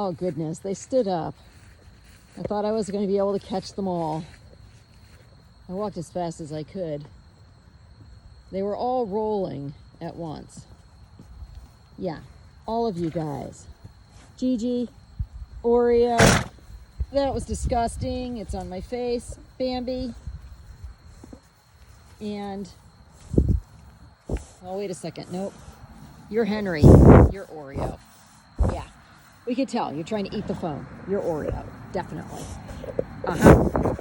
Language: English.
Oh goodness, they stood up. I thought I was going to be able to catch them all. I walked as fast as I could. They were all rolling at once. Yeah, all of you guys. Gigi, Oreo, that was disgusting. It's on my face. Bambi. And, oh, wait a second. Nope. You're Henry. You're Oreo. Yeah, we could tell. You're trying to eat the phone. You're Oreo. Definitely. Uh-huh.